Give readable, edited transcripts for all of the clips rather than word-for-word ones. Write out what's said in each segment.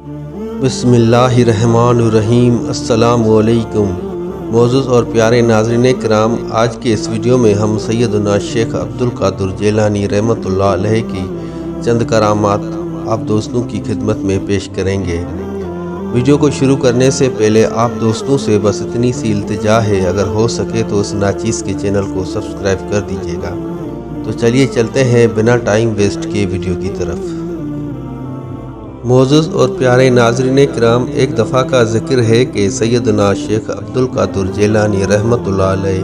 बिस्मिल्लाहिर्रहमानिर्रहीम। अस्सलाम वालेकुम। मोअज़्ज़ज़ और प्यारे नाज़रीन करام, आज के इस वीडियो में हम सैयदना शेख अब्दुल क़ादिर जिलानी रहमतुल्लाह अलैह की चंद करामात आप दोस्तों की खिदमत में पेश करेंगे। वीडियो को शुरू करने से पहले आप दोस्तों से बस इतनी सी इल्तिजा है, अगर हो सके तो इस नाचीज़ के चैनल को सब्सक्राइब कर दीजिएगा। तो चलिए चलते हैं बिना टाइम वेस्ट किए वीडियो की तरफ। मोअज़्ज़ज़ और प्यारे नाज़रीन किराम, एक दफ़ा का ज़िक्र है कि सैयदना शेख अब्दुल क़ादिर जिलानी रहमतुल्लाह अलैह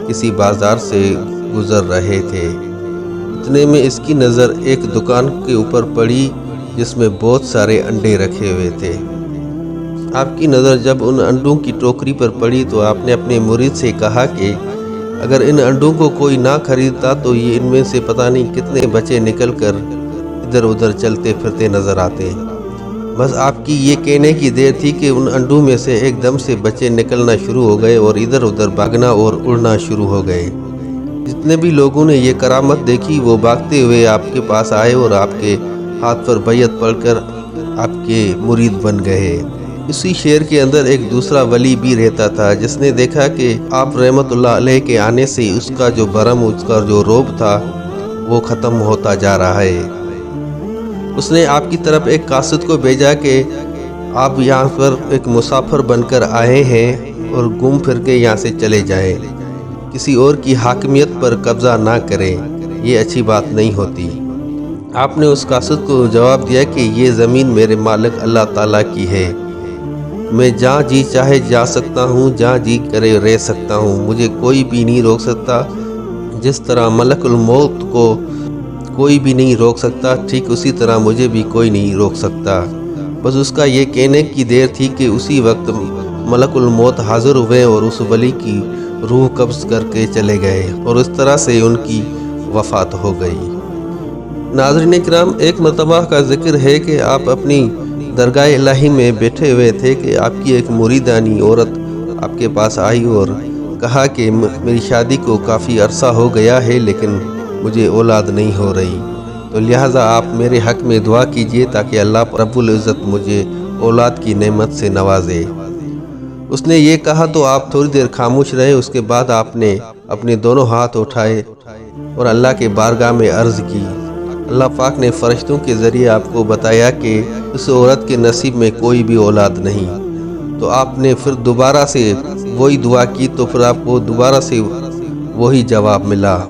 किसी बाज़ार से गुज़र रहे थे। इतने में इसकी नज़र एक दुकान के ऊपर पड़ी जिसमें बहुत सारे अंडे रखे हुए थे। आपकी नज़र जब उन अंडों की टोकरी पर पड़ी तो आपने अपने मुरीद से कहा कि अगर इन अंडों को कोई ना खरीदता तो ये इनमें से पता नहीं कितने बच्चे निकल कर इधर उधर चलते फिरते नज़र आते। बस आपकी ये कहने की देर थी कि उन अंडों में से एकदम से बच्चे निकलना शुरू हो गए और इधर उधर भागना और उड़ना शुरू हो गए। जितने भी लोगों ने ये करामत देखी वो भागते हुए आपके पास आए और आपके हाथ पर बैयत पढ़कर आपके मुरीद बन गए। इसी शहर के अंदर एक दूसरा वली भी रहता था जिसने देखा कि आप रहमतुल्लाह अलैह के आने से उसका जो भरम, उसका जो रोब था वो ख़त्म होता जा रहा है। उसने आपकी तरफ एक कासिद को भेजा कि आप यहाँ पर एक मुसाफिर बनकर आए हैं और घूम फिर के यहाँ से चले जाएं। किसी और की हाकिमियत पर कब्ज़ा ना करें, ये अच्छी बात नहीं होती। आपने उस कासिद को जवाब दिया कि ये ज़मीन मेरे मालिक अल्लाह ताला की है। मैं जहाँ जी चाहे जा सकता हूँ, जहाँ जी करे रह सकता हूँ, मुझे कोई भी नहीं रोक सकता। जिस तरह मलकुल मौत को कोई भी नहीं रोक सकता, ठीक उसी तरह मुझे भी कोई नहीं रोक सकता। बस उसका ये कहने की देर थी कि उसी वक्त मलकुल मौत हाजिर हुए और उस वली की रूह कब्ज़ करके चले गए और इस तरह से उनकी वफ़ात हो गई। नाज़रीन किराम, एक मरतबा का ज़िक्र है कि आप अपनी दरगाह इलाही में बैठे हुए थे कि आपकी एक मुरीदानी औरत आपके पास आई और कहा कि मेरी शादी को काफ़ी अरसा हो गया है लेकिन मुझे औलाद नहीं हो रही, तो लिहाजा आप मेरे हक़ में दुआ कीजिए ताकि अल्लाह रब्बुल इज़्ज़त मुझे औलाद की नेमत से नवाजे। उसने ये कहा तो आप थोड़ी देर खामोश रहे। उसके बाद आपने अपने दोनों हाथ उठाए और अल्लाह के बारगाह में अर्ज़ की। अल्लाह पाक ने फ़रिश्तों के ज़रिए आपको बताया कि उस औरत के नसीब में कोई भी औलाद नहीं। तो आपने फिर दोबारा से वही दुआ की तो फिर आपको दोबारा से वही जवाब मिला।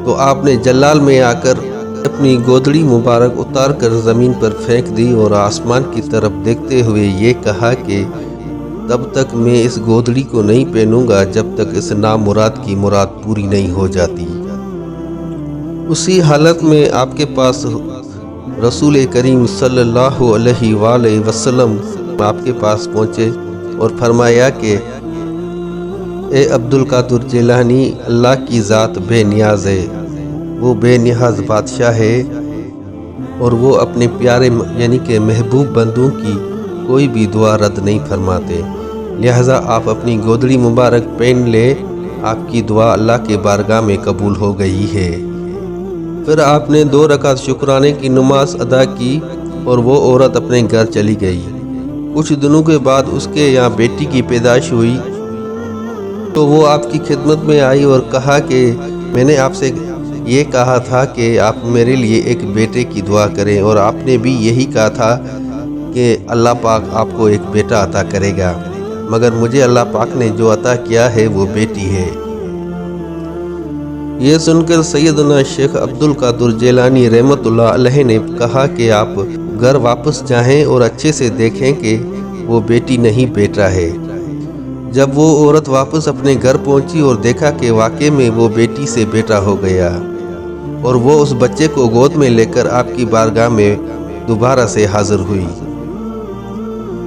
तो आपने जलाल में आकर अपनी गोदड़ी मुबारक उतार कर ज़मीन पर फेंक दी और आसमान की तरफ देखते हुए ये कहा कि तब तक मैं इस गोदड़ी को नहीं पहनूंगा जब तक इस नामुराद की मुराद पूरी नहीं हो जाती। उसी हालत में आपके पास रसूल करीम सल्लल्लाहु अलैहि वसल्लम आपके पास पहुँचे और फरमाया कि ए अब्दुल क़ादिर जिलानी, अल्लाह की ज़ात बेनियाज़ है, वो बेनियाज़ बादशाह है और वो अपने प्यारे यानी कि महबूब बंदों की कोई भी दुआ रद्द नहीं फरमाते। लिहाजा आप अपनी गोदड़ी मुबारक पहन ले, आपकी दुआ अल्लाह के बारगाह में कबूल हो गई है। फिर आपने 2 रकात शुक्राने की नमाज अदा की और वो औरत अपने घर चली गई। कुछ दिनों के बाद उसके यहाँ बेटी की पैदाइश हुई तो वो आपकी खिदमत में आई और कहा कि मैंने आपसे ये कहा था कि आप मेरे लिए एक बेटे की दुआ करें और आपने भी यही कहा था कि अल्लाह पाक आपको एक बेटा अता करेगा, मगर मुझे अल्लाह पाक ने जो अता किया है वो बेटी है। ये सुनकर सैयदना शेख अब्दुल क़ादिर जिलानी रहमतुल्लाह अलैह ने कहा कि आप घर वापस जाएं और अच्छे से देखें कि वो बेटी नहीं बेटा है। जब वो औरत वापस अपने घर पहुंची और देखा कि वाकई में वो बेटी से बेटा हो गया और वो उस बच्चे को गोद में लेकर आपकी बारगाह में दोबारा से हाजिर हुई,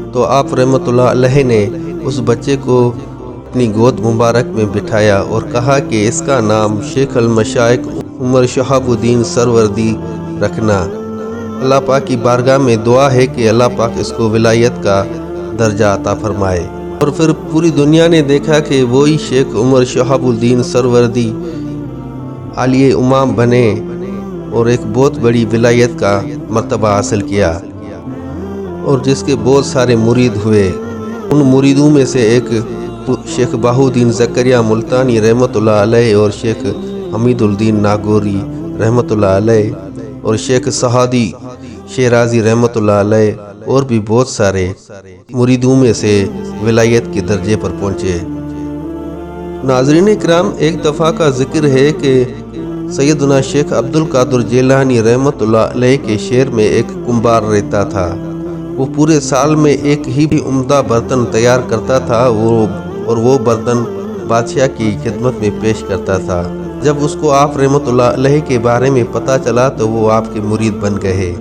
तो आप रहमतुल्लाह अलैह ने उस बच्चे को अपनी गोद मुबारक में बिठाया और कहा कि इसका नाम शेख अल मशाइख उमर शहाबुद्दीन सरवर्दी रखना। अल्लाह पाक की बारगाह में दुआ है कि अल्लाह पाक इसको विलायत का दर्जा अता फरमाए। और फिर पूरी दुनिया ने देखा कि वही शेख उमर शहाबुद्दीन सरवर्दी आलिए उमाम बने और एक बहुत बड़ी विलायत का मर्तबा हासिल किया। اور جس کے بہت سارے مرید ہوئے۔ ان مریدوں میں سے ایک شیخ بہاؤالدین زکریا ملتانی رحمۃ اللہ علیہ اور شیخ حمید الدین ناگوری رحمۃ اللہ علیہ اور شیخ سعدی شیرازی رحمۃ اللہ علیہ اور بھی بہت سارے مریدوں میں سے ولایت کے درجے پر پہنچے۔ ناظرین کرام، ایک دفعہ کا ذکر ہے کہ سیدنا شیخ عبد القادر جیلانی رحمۃ اللہ علیہ کے شہر میں ایک کمبار رہتا تھا۔ وہ پورے سال میں ایک ہی عمدہ برتن تیار کرتا تھا اور وہ برتن بادشاہ کی خدمت میں پیش کرتا تھا۔ جب اس کو آپ رحمۃ اللہ علیہ کے بارے میں پتہ چلا تو وہ آپ کے مرید بن گئے۔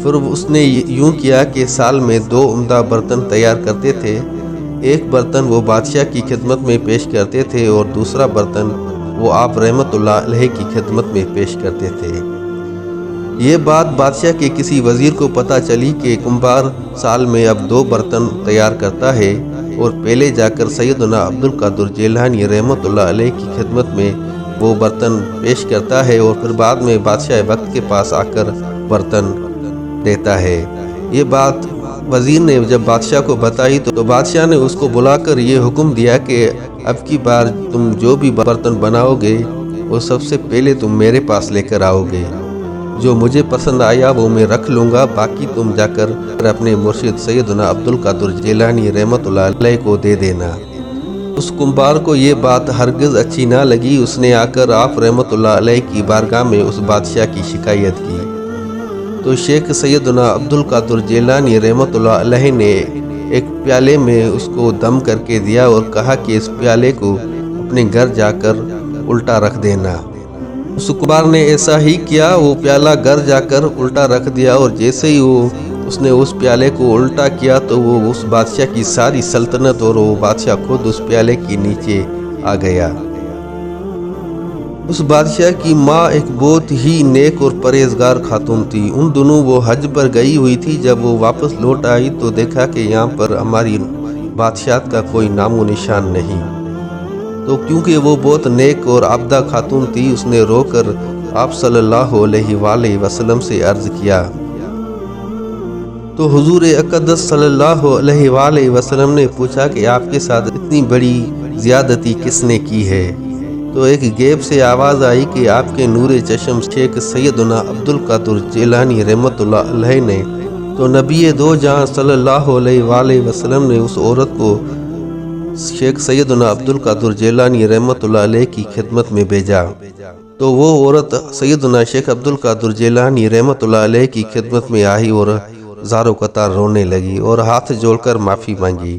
پھر اس نے یوں کیا کہ سال میں 2 عمدہ برتن تیار کرتے تھے۔ ایک برتن وہ بادشاہ کی خدمت میں پیش کرتے تھے اور دوسرا برتن وہ آپ رحمۃ اللہ علیہ کی خدمت میں پیش کرتے تھے۔ یہ بات بادشاہ کے کسی وزیر کو پتہ چلی کہ کمبار سال میں اب 2 برتن تیار کرتا ہے اور پہلے جا کر سیدنا عبد القادر جیلانی رحمۃ اللہ علیہ کی خدمت میں وہ برتن پیش کرتا ہے اور پھر بعد میں بادشاہ وقت کے پاس آ کر برتن دیتا ہے۔ یہ بات وزیر نے جب بادشاہ کو بتائی تو بادشاہ نے اس کو بلا کر یہ حکم دیا کہ اب کی بار تم جو بھی برتن بناؤ گے وہ سب سے پہلے تم میرے پاس لے کر آؤ گے۔ جو مجھے پسند آیا وہ میں رکھ لوں گا، باقی تم جا کر اپنے مرشد سیدنا عبد القادر جیلانی رحمۃ اللہ علیہ کو دے دینا۔ اس کمبار کو یہ بات ہرگز اچھی نہ لگی۔ اس نے آ کر آپ رحمۃ اللہ علیہ کی بارگاہ میں اس بادشاہ کی شکایت کی تو شیخ سیدنا عبد القادر جیلانی رحمۃ اللہ علیہ نے ایک پیالے میں اس کو دم کر کے دیا اور کہا کہ اس پیالے کو اپنے گھر جا کر الٹا رکھ دینا۔ اس کمبار نے ایسا ہی کیا، وہ پیالہ گھر جا کر الٹا رکھ دیا اور جیسے ہی اس نے اس پیالے کو الٹا کیا تو وہ اس بادشاہ کی ساری سلطنت اور وہ بادشاہ خود اس پیالے کے نیچے آ گیا۔ اس بادشاہ کی ماں ایک بہت ہی نیک اور پرہیزگار خاتون تھی۔ ان دنوں وہ حج پر گئی ہوئی تھی۔ جب وہ واپس لوٹ آئی تو دیکھا کہ یہاں پر ہماری بادشاہت کا کوئی نام و نشان نہیں۔ تو کیونکہ وہ بہت نیک اور عابدہ خاتون تھی، اس نے رو کر آپ صلی اللہ علیہ وآلہ وسلم سے عرض کیا تو حضور اقدس صلی اللہ علیہ وآلہ وسلم نے پوچھا کہ آپ کے ساتھ اتنی بڑی زیادتی کس نے کی ہے؟ تو ایک غیب سے آواز آئی کہ آپ کے نور چشم شیخ سیدنا عبد القادر جیلانی رحمۃ اللہ علیہ نے۔ تو نبی دو جہاں صلی اللہ علیہ وآلہ وسلم نے اس عورت کو شیخ سیدنا عبد القادر جیلانی رحمۃ اللہ علیہ کی خدمت میں بھیجا تو وہ عورت سیدنا شیخ عبد القادر جیلانی رحمۃ اللہ علیہ کی خدمت میں آئی اور زار و قطار رونے لگی اور ہاتھ جوڑ کر معافی مانگی۔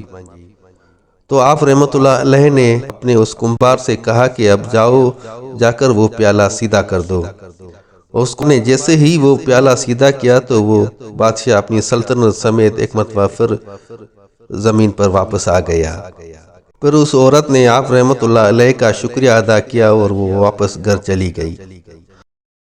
تو آپ رحمۃ اللہ علیہ نے اپنے اس کمبار سے کہا کہ اب جا کر وہ پیالہ سیدھا کر دو۔ اس نے جیسے ہی وہ پیالہ سیدھا کیا تو وہ بادشاہ اپنی سلطنت سمیت ایک مرتبہ پھر زمین پر واپس آ گیا۔ پھر اس عورت نے آپ رحمۃ اللہ علیہ کا شکریہ ادا کیا اور وہ واپس گھر چلی گئی۔